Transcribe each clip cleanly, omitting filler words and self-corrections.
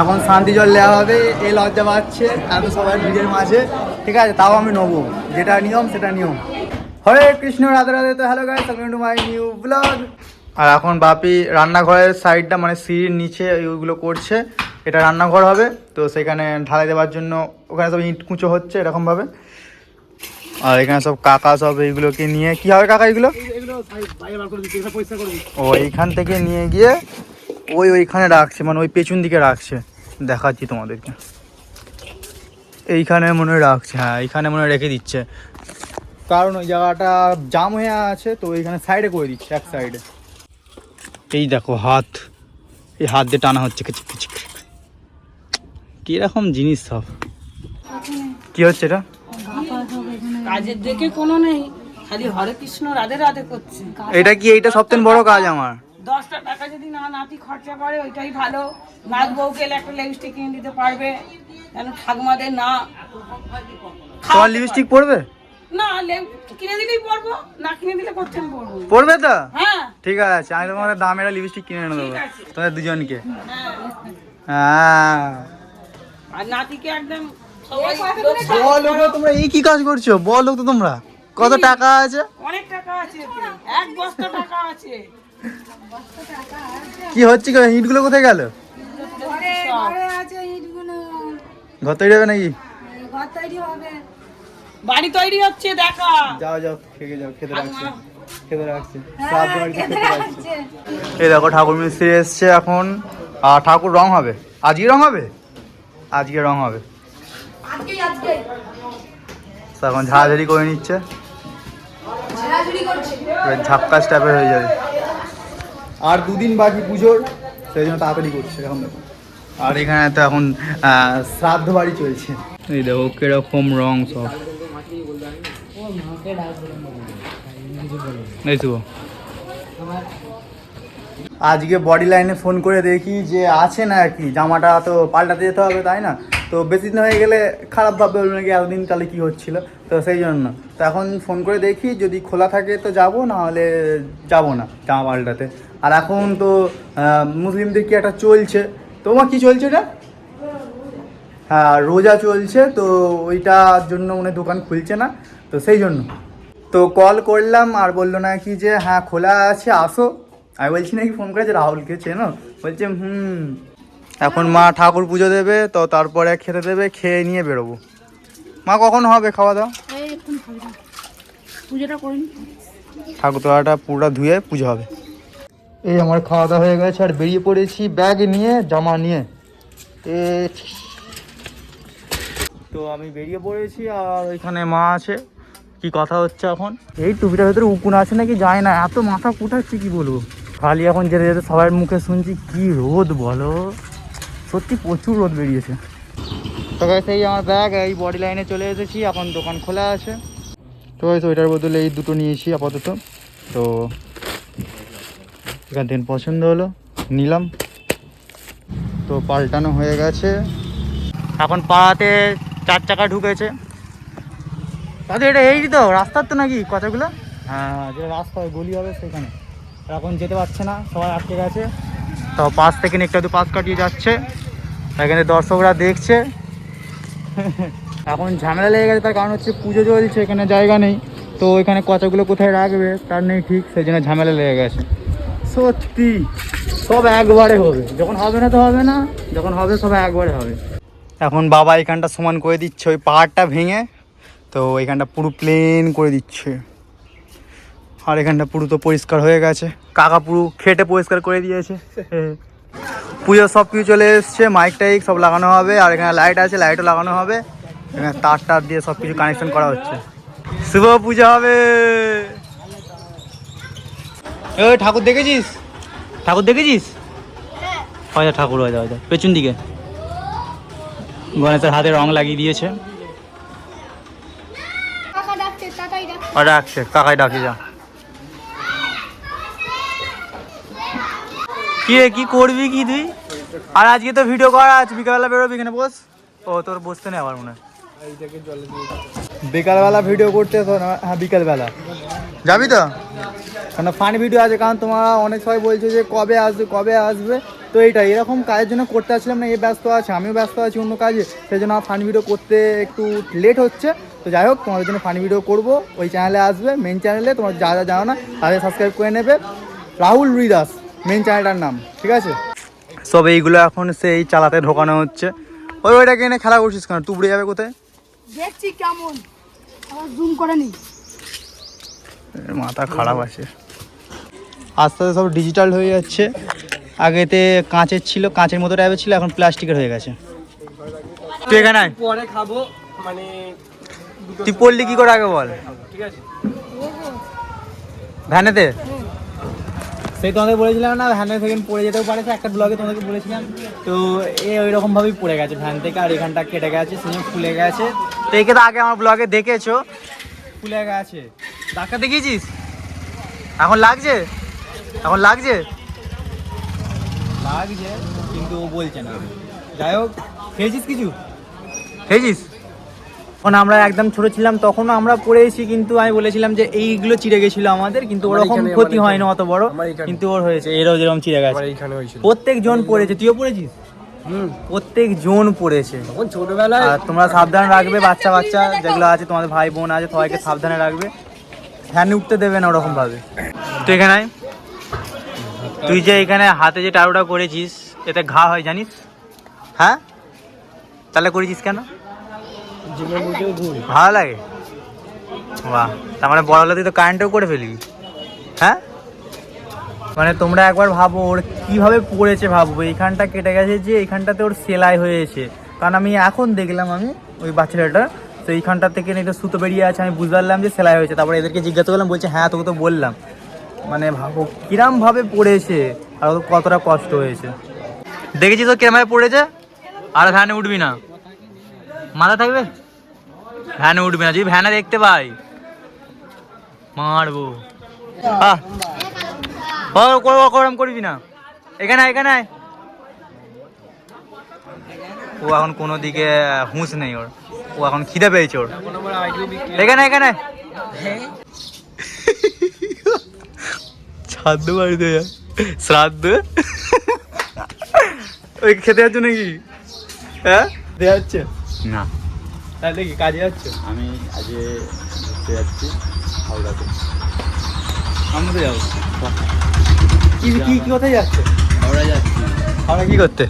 এখন শান্তি জল নেওয়া হবে, এই লজ্জা পাচ্ছে এত সবার ভিড়ের মাঝে। ঠিক আছে, তাও আমি নেবো, যেটা নিয়ম সেটা নিয়ম। হরে কৃষ্ণ, রাধে রাধে। তো hello guys, welcome to my new blog. আর এখন বাপি রান্নাঘরের সাইডটা মানে সিঁড়ির নিচে ওইগুলো করছে, এটা রান্নাঘর হবে। তো সেখানে ঢালাই দেওয়ার জন্য ওখানে সব ইট কুঁচো হচ্ছে এরকমভাবে। আর এখানে সব কাকা সব এইগুলোকে নিয়ে কি হবে কাকা এগুলো ও এইখান থেকে নিয়ে গিয়ে ওইখানে রাখছে, মানে ওই পেছন দিকে রাখছে। দেখাচ্ছি তোমাদেরকে, এইখানে মনে হয় রাখছে। হ্যাঁ, এইখানে মনে হয় রেখে দিচ্ছে, কারণ ওই জায়গাটা জাম হয়ে আছে, তো এইখানে সাইডে করে দিচ্ছে, এক সাইডে। এই দেখো হাত, এই হাত দিয়ে টানা হচ্ছে কিরকম জিনিস সব। কি হচ্ছে এটা? কাজের দেখে কোনো নেই, খালি হরে কৃষ্ণ রাধে রাধে করছে। এটা কি, এইটা সবথেকে বড় কাজ আমার। 10টা টাকা যদি না নাতি খরচা করে ওইটাই ভালো। নাচ বউকে একটা লিপস্টিক কিনে দিতে পারবে, কেন ঠাকুমাদের না। তোমার লিপস্টিক পড়বে না, কিনে দিলেই পরবো, না কিনে দিলে করছেন পরবো। পড়বে তো? হ্যাঁ ঠিক আছে, আমি তোমাদের দামের লিপস্টিক কিনে এনে দেবো তোমাদের দুজনকে। হ্যাঁ, হ্যাঁ, আর নাতিকে একদম বলো তো তোমরা এই কি কাজ করছো, বলো তো তোমরা কত টাকা আছে? অনেক টাকা আছে, 1 বস্তা টাকা আছে। কি হচ্ছে, ইটগুলো কোথায় গেল? ঘর তৈরি হবে নাকি? বাড়ি তৈরি হচ্ছে, দেখা। যাও যাও, খেয়ে যাও, খেতে রাখছে, খেতে রাখছে। এই দেখো ঠাকুর মিস্ত্রি এসছে এখন, আর ঠাকুর রং হবে আজকে, রং হবে আজকে, রং হবে এখন। ঝাড়াঝাড়ি করে নিচ্ছে, ঝাপকাশ টাইপের হয়ে যাবে। আর 2 দিন বাকি পুজোর, সেই জন্য তাড়াতাড়ি করছে এখন। আর এখানে তো এখন শ্রাদ্ধ বাড়ি চলছে। এই দেখো কিরকম রং সব। আজকে বডি লাইনে ফোন করে দেখি যে আছে না আর কি, জামাটা তো পাল্টাতে যেতে হবে তাই না। তো বেশি দিন হয়ে গেলে খারাপ ভাববে, বলবে নাকি এতদিন তাহলে কী হচ্ছিলো, তো সেই জন্য। তো এখন ফোন করে দেখি, যদি খোলা থাকে তো যাবো, না হলে যাবো না জামা পাল্টাতে। আর এখন তো মুসলিমদের কি একটা চলছে, তোমার কি চলছে এটা? হ্যাঁ, রোজা চলছে, তো ওইটার জন্য মনে দোকান খুলছে না, তো সেই জন্য। তো কল করলাম আর বললো না কি যে হ্যাঁ খোলা আছে আসো। আমি বলছি নাকি ফোন করেছে রাহুলকে, চেনো? বলছে এখন মা ঠাকুর পুজো দেবে, তো তারপরে খেতে দেবে, খেয়ে নিয়ে বেরোবো। মা কখন হবে খাওয়া দাওয়া? পুজোটা করি, ঠাকুর তোলাটা পুরোটা ধুয়ে পুজো হবে। এই আমার খাওয়া দাওয়া হয়ে গেছে, আর বেরিয়ে পড়েছি ব্যাগ নিয়ে, জামা নিয়ে। তো আমি বেরিয়ে পড়েছি, আর ওইখানে মা আছে। কি কথা হচ্ছে এখন, এই টুপিটার ভেতরে উকুন আছে নাকি যায় না, এত মাথা ফুটাচ্ছে কি বলবো। খালি এখন যেতে যেতে সবার মুখে শুনছি কি রোদ, বলো সত্যি প্রচুর রোদ বেরিয়েছে। তো সেই আমার ব্যাগ এই বডি লাইনে চলে এসেছি, এখন দোকান খোলা আছে। তো ওইটার বদলে এই দুটো নিয়েছি আপাতত। তো এখান থেকে পছন্দ হলো, নিলাম। তো পাল্টানো হয়ে গেছে, এখন পাড়াতে 4 চাকা ঢুকেছে। তাদের এটা এই তো রাস্তার তো নাকি কথাগুলো। হ্যাঁ, যে রাস্তায় গলি হবে সেখানে এখন যেতে পারছে না, সবাই আটকে গেছে। তো পাশ থেকে একটু পাশ কাটিয়ে যাচ্ছে, এখানে দর্শকরা দেখছে। এখন ঝামেলা লেগে গেছে, তার কারণ হচ্ছে পুজো চলছে, এখানে জায়গা নেই। তো এখানে কচাগুলো কোথায় রাখবে তার নেই ঠিক, সেই জন্য ঝামেলা লেগে গেছে। সত্যি সব একবারে হবে, যখন হবে না তো হবে না, যখন হবে সব একবারে হবে। এখন বাবা এখানটা সমান করে দিচ্ছে, ওই পাহাড়টা ভেঙে, তো এখানটা পুরো প্লেন করে দিচ্ছে। আর এখানটা পুরো তো পরিষ্কার হয়ে গেছে, কাকা পুরো খেটে পরিষ্কার করে দিয়েছে। পুজো সব কিছু চলে এসছে, মাইক টাইক সব লাগানো হবে, আর এখানে লাইট আছে, লাইটও লাগানো হবে। এখানে তার দিয়ে সব কিছু কানেকশন করা হচ্ছে, শুভ পূজা হবে। ওই ঠাকুর দেখেছিস, ঠাকুর দেখেছিস? হয় ঠাকুর, হয় যায় পেছন দিকে গণেশের হাতে রং লাগিয়ে দিয়েছে। ডাকছে, কাকাই ডাকি যা। কি রে, কি করবি কি তুই? আর আজকে তো ভিডিও করা আছে, বিকালবেলা বেরোবি, এখানে বস। ও তোর বসতে নেই আবার মনে হয়, বিকালবেলা ভিডিও করতে। হ্যাঁ বিকালবেলা যাবি তো, কারণ ফানি ভিডিও আছে। কারণ তোমরা অনেক সবাই বলছো যে কবে আসবে কবে আসবে, তো এইটাই এরকম কাজের জন্য করতে আসছিলাম না, এ ব্যস্ত আছে, আমিও ব্যস্ত আছি অন্য কাজে, সেই জন্য আমার ফানি ভিডিও করতে একটু লেট হচ্ছে। তো যাই হোক, তোমাদের জন্য ফানি ভিডিও করবো, ওই চ্যানেলে আসবে, মেন চ্যানেলে, তোমার যা যা জানো না তাদের সাবস্ক্রাইব করে নেবে, রাহুল রুইদাস মেন চ্যানেলটার নাম, ঠিক আছে? সব এইগুলো এখন সেই চালাতে ঢোকানো হচ্ছে। ওইটাকে এনে খেলা করছিস কেন, টুবড়ে যাবে কোথায়? দেখছি কেমন, আবার জুম করে নি। মাথা খারাপ আছে, আস্তে আস্তে সব ডিজিটাল হয়ে যাচ্ছে। আগেতে কাঁচের ছিল, কাঁচের মতো টাইপের ছিল, এখন প্লাস্টিকের হয়ে গেছে। তুই এখানে আয়। পরে খাবো, মানে তুই পড়লি কি করে আগে বল। ঠিক আছে ভ্যানেতে সেই তোমাদের বলেছিলাম না, ভ্যানে থেকে পড়ে যেতেও পারে, একটা ব্লগে তোমাদেরকে বলেছিলাম। তো এ ওই রকমভাবেই পড়ে গেছে ভ্যান থেকে, আর এখানটা কেটে গেছে, সেই ফুলে গেছে। তো একে তো আগে আমার ব্লগে দেখেছো, ফুলে গেছে। ডাক্তার দেখিয়েছিস? এখন লাগছে? এখন লাগছে লাগছে কিন্তু ও বলছে না। যাই হোক, খেয়েছিস কিছু? খেয়েছিস? যখন আমরা একদম ছোট ছিলাম তখনও আমরা পড়েছি, কিন্তু আমি বলেছিলাম যে এইগুলো চিড়ে গেছিলো আমাদের, কিন্তু ওরকম ক্ষতি হয় না অত বড়, কিন্তু ওর হয়েছে এরও যেরকম চিড়ে গেছে। প্রত্যেক জন পড়েছে, তুইও পড়েছিস? প্রত্যেক জন পড়েছে ছোটবেলায়। আর তোমরা সাবধান রাখবে, বাচ্চা বাচ্চা যেগুলো আছে, তোমাদের ভাই বোন আছে, সবাইকে সাবধানে রাখবে, ফ্যান উঠতে দেবে না ওরকম ভাবে। তুই এখানে তুই যে এখানে হাতে যে টারুটা করেছিস, এতে ঘা হয় জানিস? হ্যাঁ, তাহলে করেছিস কেন? ভালো লাগে? বাহ, তার মানে বড় হলে তুই তো কারেন্টও করে ফেলবি। হ্যাঁ, মানে তোমরা একবার ভাবো ওর কিভাবে পড়েছে, ভাবো এইখানটা কেটে গেছে, যে এইখানটাতে ওর সেলাই হয়েছে। কারণ আমি এখন দেখলাম, আমি ওই বাচ্চাটা, তো এইখানটা থেকে এটা সুতো বেরিয়ে আছে, আমি বুঝতে পারলাম যে সেলাই হয়েছে। তারপরে এদেরকে জিজ্ঞাসা করলাম, বলছে হ্যাঁ তোকে তো বললাম। মানে ভাবো কিরমভাবে পড়েছে আর কতটা কষ্ট হয়েছে। দেখেছি তো কিরমভাবে পড়েছে। আর ভ্যানে উঠবি না, মাথা থাকবে, ভ্যানে উঠবি না, যদি ভ্যানে দেখতে পাই মারবো। ওরম করবি না, এখানে এখানে। ও এখন কোনো দিকে হুঁশ নেই ওর, ও এখন খিদে পেয়েছে ওর। এখানে এখানে শ্রাদ্ধ বাড়িতে যা, শ্রাদ্ধ ওই খেতে যাচ্ছ নাকি? হ্যাঁ, খেতে যাচ্ছে না? তাহলে কি কাজে যাচ্ছ? আমি আজকে ঘুরতে যাচ্ছি হাওড়াতে। আমরা তো যাবো। কি কি কোথায় যাচ্ছে? হাওড়া যাচ্ছি। হাওড়া কি করতে?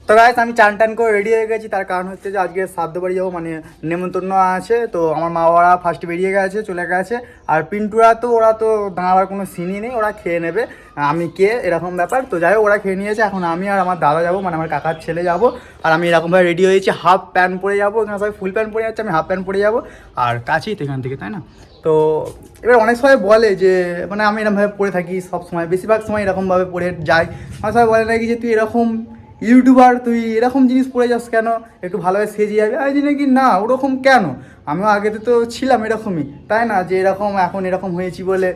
তো গাইস, আমি চান টান করে রেডি হয়ে গেছি, তার কারণ হচ্ছে যে আজকে শ্রাদ্ধ বাড়ি যাবো, মানে নেমন্তন্ন আছে। তো আমার মা বাবারা ফার্স্ট বেরিয়ে গেছে, চলে গেছে। আর পিন্টুরা তো ওরা তো দাঁড়াবার কোনো সিনই নেই, ওরা খেয়ে নেবে, আমি কে এরকম ব্যাপার। তো যাই হোক, ওরা খেয়ে নিয়েছে, এখন আমি আর আমার দাদা যাবো, মানে আমার কাকার ছেলে যাবো। আর আমি এরকমভাবে রেডি হয়েছি, হাফ প্যান্ট পরে যাবো, এখানে সবাই ফুল প্যান্ট পরে যাচ্ছে, আমি হাফ প্যান্ট পরে যাবো। আর কাছেই তো এখান থেকে, তাই না? তো এবার অনেক সময় বলে যে, মানে আমি এরকমভাবে পরে থাকি সব সময়, বেশিরভাগ সময় এরকমভাবে পরে যাই। অনেক সময় বলে নাকি যে তুই এরকম ইউটিউবার, তুই এরকম জিনিস পরে যাস কেন, একটু ভালোভাবে সেজে যাবে। আমি জানি কি না, ওরকম কেন, আমিও আগেতে তো ছিলাম এরকমই, তাই না? যে এরকম এখন এরকম হয়েছি বলে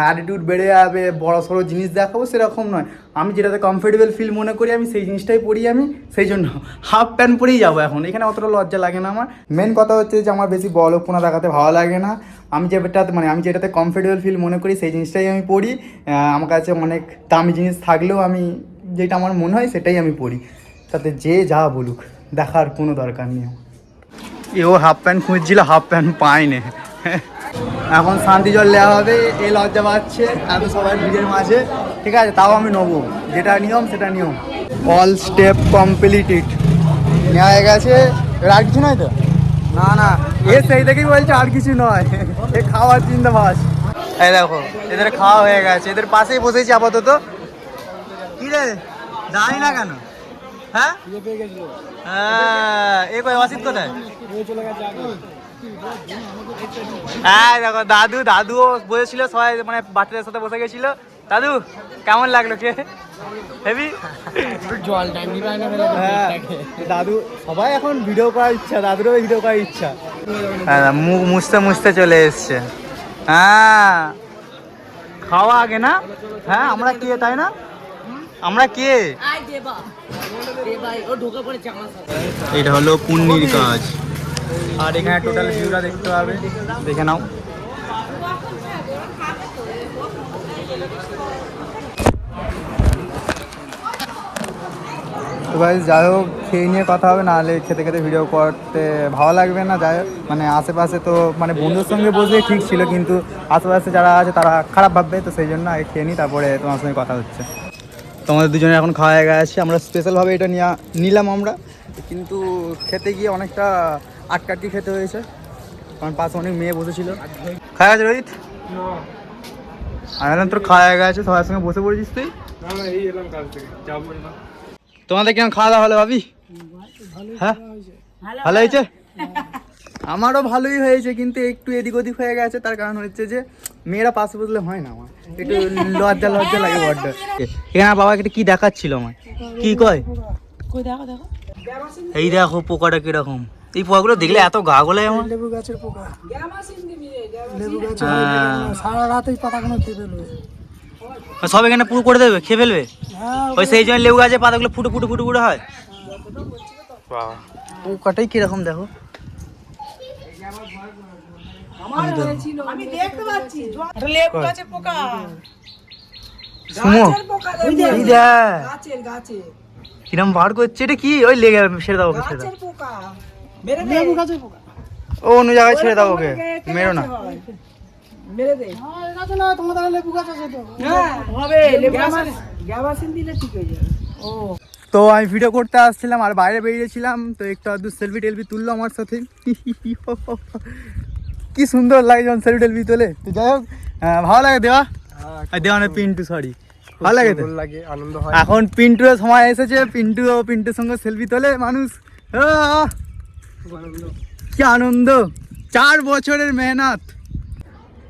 অ্যাটিটিউড বেড়ে যাবে, বড়ো সড়ো জিনিস দেখাবো, সেরকম নয়। আমি যেটাতে কমফোর্টেবল ফিল মনে করি, আমি সেই জিনিসটাই পরি। আমি সেই জন্য হাফ প্যান্ট পরেই যাবো এখন, এখানে অতটা লজ্জা লাগে না আমার। মেন কথা হচ্ছে যে আমার বেশি বড়লোকপনা দেখাতে ভালো লাগে না। আমি যেটাতে আমি যেটাতে কমফোর্টেবল ফিল মনে করি সেই জিনিসটাই আমি পরি। আমার কাছে অনেক দামি জিনিস থাকলেও আমি যেটা আমার মনে হয় সেটাই আমি পড়ি, তাতে যে যা বলুক দেখার কোনো দরকার নেই। এও হাফ প্যান্ট খুঁজছিল, হাফ প্যান্ট পায়নি। এখন শান্তি জল নেওয়া হবে, এই লজ্জা পাচ্ছে এত সবাই ভিড়ের মাঝে, ঠিক আছে? তাও আমি নেবো, যেটা নিয়ম সেটা নিয়ম। অল স্টেপ কমপ্লিটেড, নেওয়া হয়ে গেছে। আর কিছু নয় তো? না না, এ সেই থেকেই বলছে আর কিছু নয়, এ খাওয়ার চিন্তা ভাস। এই দেখো, এদের খাওয়া হয়ে গেছে, এদের পাশেই বসেছি আপাতত। কি রে, জানি না কেন হ্যাঁ হ্যাঁ এ কই অসিত কোথায়? হ্যাঁ দেখো দাদু দাদুও বসেছিল, সবাই মানে বাচ্চাদের সাথে বসে গেছিল। দাদু কেমন লাগলো কে হেভি জল টাইম দিবে না হ্যাঁ দাদু সবাই এখন ভিডিও করার ইচ্ছা, দাদুরও ভিডিও করার ইচ্ছা। হ্যাঁ মুখ মুছতে মুছতে চলে এসছে। হ্যাঁ খাওয়া আগে না? হ্যাঁ আমরা কে তাই না? আমরা কে? এটা হলো পুণ্যির কাজ। আর এখানে টোটাল ভিউটা দেখতে পাবে, দেখে নাও। তো ভাই যাই হোক খেয়ে নিয়ে কথা হবে, নাহলে খেতে খেতে ভিডিও করতে ভালো লাগবে না। যাই হোক মানে আশেপাশে তো মানে বন্ধুর সঙ্গে বসে ঠিক ছিল, কিন্তু আশেপাশে যারা আছে তারা খারাপ ভাববে, তো সেই জন্য আগে খেয়ে নিই, তারপরে তোমার সঙ্গে কথা হচ্ছে। তোমাদের দুজনে এখন খাওয়া হয়ে গেছে, আমরা স্পেশালভাবে এটা নিলাম আমরা, কিন্তু খেতে গিয়ে অনেকটা আটকাটকি খেতে হয়েছে, কারণ পাশে অনেক মেয়ে বসেছিল। খাওয়া গেছে রোহিত? আমি তোর খাওয়া হয়ে গেছে, সবার সঙ্গে বসে পড়েছিস তুই? তোমাদের কেমন খাওয়া দাওয়া হলো ভাবি? হ্যাঁ ভালো হয়েছে? আমারও ভালোই হয়েছে, কিন্তু একটু এদিক ওদিক হয়ে গেছে। তার কারণ হচ্ছে যে মেয়েরা পাশে বসলে হয় না, আমার একটু লজ্জা লজ্জা লাগে বড্ড। এখানে বাবা একটা কি দেখাচ্ছিল আমার, কি কয় এই দেখো পোকাটা কিরকম। এই পোকাগুলো দেখলে এত গা গোলায় আমার। লেবু গাছের পোকা, লেবু গাছ সারা রাত এই পাতাগুলো খেয়ে ফেলবে, সব এখানে পুরো করে দেবে, খেয়ে ফেলবে। ওই সেই জন্য লেবু গাছের পাতাগুলো ফুটো ফুটো ফুটো ফুটো হয়। পোকাটাই কিরকম দেখো। আমি দেখতে পাচ্ছি লেবু গাছের পোকা, সুমো এই দেখ গাছের কিরম বার করছে। এটা কি? ওই লেগে ছেড়ে দাও, ছেড়ে দাও। পোকা লেবু গাছের পোকা। ও অন্য জায়গায় ছেড়ে দাও ওকে, মেরো না। মেরে দে। আমার গাছে না, তোমাদের লেবু গাছ আছে তো। হবে লেবু গাছের গ্যাবাসিন দিলে ঠিক হয়ে যাবে। ও তো আমি ভিডিও করতে আসছিলাম আর বাইরে বেরিয়েছিলাম, তো একটু আধটু সেলফি টেলফি তুললো আমার সাথে। কি সুন্দর লাগে যখন সেলফি টেলফি তোলে। তো যাই হোক ভালো লাগে দেওয়া, দেওয়া না পিন্টু, সরি ভালো লাগে তো, লাগে আনন্দ হয়। এখন পিন্টুর সময় এসেছে, পিন্টুর সঙ্গে সেলফি তোলে মানুষ। কি আনন্দ, 4 বছরের মেহনত।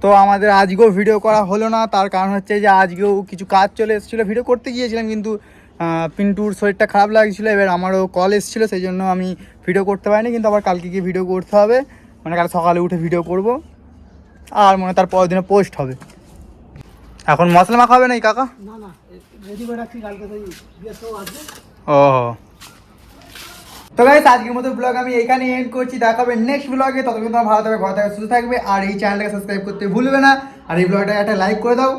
তো আমাদের আজকেও ভিডিও করা হলো না, তার কারণ হচ্ছে যে আজকেও কিছু কাজ চলে এসেছিলো, ভিডিও করতে গিয়েছিলাম, কিন্তু পিন্টুর শরীরটা খারাপ লাগছিলো, এবার আমারও কল এসেছিলো, সেই জন্য আমি ভিডিও করতে পারিনি। কিন্তু আবার কালকে গিয়ে ভিডিও করতে হবে, মানে কাল সকালে উঠে ভিডিও করব, আর মনে তার পরের দিনে পোস্ট হবে। এখন মশলা মাখা হবে নাকি কাকা? না না, রেডি করে রাখছি, কালকে তো বিয়েতেও আসবে। ও তো গাইস আজকের মতো ব্লগ আমি এইখানে এন্ড করছি, দেখাবে নেক্সট ব্লগে। ততক্ষণ তোমরা ভালো থাকবে, ঘর থেকে সুস্থ থাকবে, আর এই চ্যানেলটাকে সাবস্ক্রাইব করতে ভুলবে না, আর এই ব্লগটা একটা লাইক করে দাও।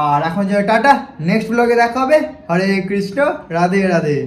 আর এখন যে টাটা, নেক্সট ব্লগে দেখা হবে। হরে কৃষ্ণ, রাধে রাধে।